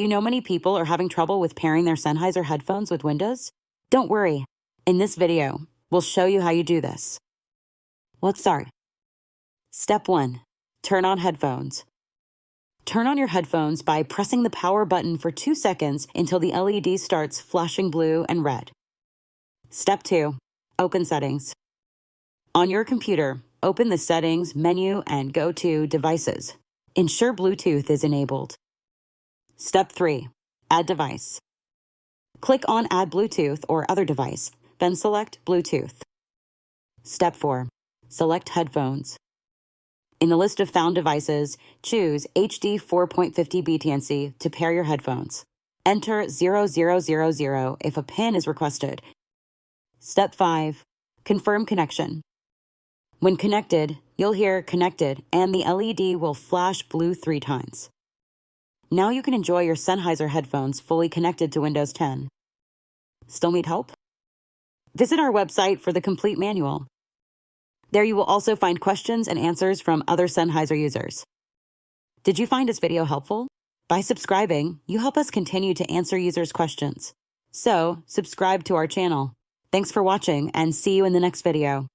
Do you know many people are having trouble with pairing their Sennheiser headphones with Windows? Don't worry. In this video, we'll show you how you do this. Let's start. Step 1. Turn on headphones. Turn on your headphones by pressing the power button for 2 seconds until the LED starts flashing blue and red. Step 2. Open Settings. On your computer, open the Settings menu and go to Devices. Ensure Bluetooth is enabled. Step 3. Add Device. Click on Add Bluetooth or other device, then select Bluetooth. Step 4. Select Headphones. In the list of found devices, choose HD 4.50 BTNC to pair your headphones. Enter 0000 if a PIN is requested. Step 5. Confirm connection. When connected, you'll hear Connected and the LED will flash blue 3 times. Now you can enjoy your Sennheiser headphones fully connected to Windows 10. Still need help? Visit our website for the complete manual. There you will also find questions and answers from other Sennheiser users. Did you find this video helpful? By subscribing, you help us continue to answer users' questions. So, subscribe to our channel. Thanks for watching and see you in the next video.